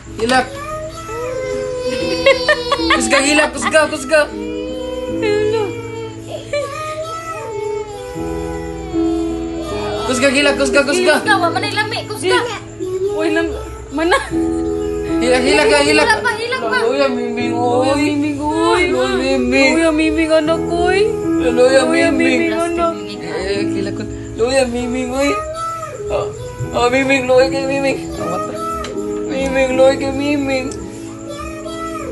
Hilak. Kusga, hilak. Kusga, kusga. Kusga, hilak. Kusga, kusga. Kusga, wa man ay lami, kusga. Uy, mana? Hilak, hilak, hilak. Hilak pa, hilak pa. Luya, miming, Uy, oy. miming, uy. Luya, miming. Uy, miming anak ko, uy. Luya, Uy, miming. miming anak. Hilak ko. Luya, miming, oy. Miming, luya kay miming. Miming, luya kay miming.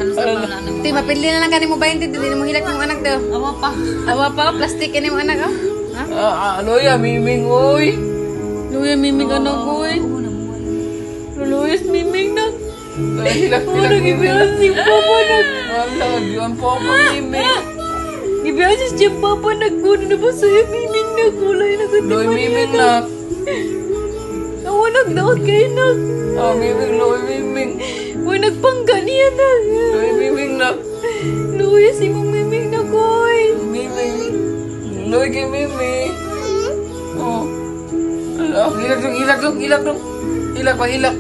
Ano sa mga anak? Ti, mapili na lang ka ni mo 20, di mo hilak yung anak daw. Awa pa. Awa pa, plastic ni mo anak, oh. Ha? Luya, miming, oy. Luya, miming anak ko, uy. Luyas, miming na. Hilak, Oh, hilak, miming. nagibiyan si Papa nag... Wala, diyan po ako, miming. Gibiyan si Papa nagkunan na ba sa'yo, miming na kulay na ganda Luya, pa miming niya. na. Awa, nagdaot kayo na. Miming, luya, miming. Uy, nagpanggani na. Luya, miming na. Luyas, imong miming na ko, uy. Miming. Luya kay miming. Oh. Ala, hilak dong, hilak dong, hilak dong. Hilak pa, hilak.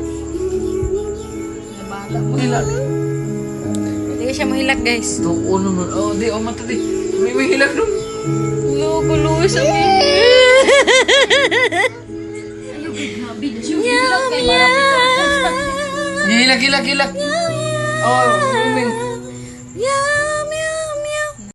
Hilak. Hindi ko siya mahilak, guys. Oo naman. Oh, di, mata di. Miming, hilak dong. Loko, Luyas, ang miming. Hilak kay marami. Hilak, hilak, hilak. Oh, miming. Yeah.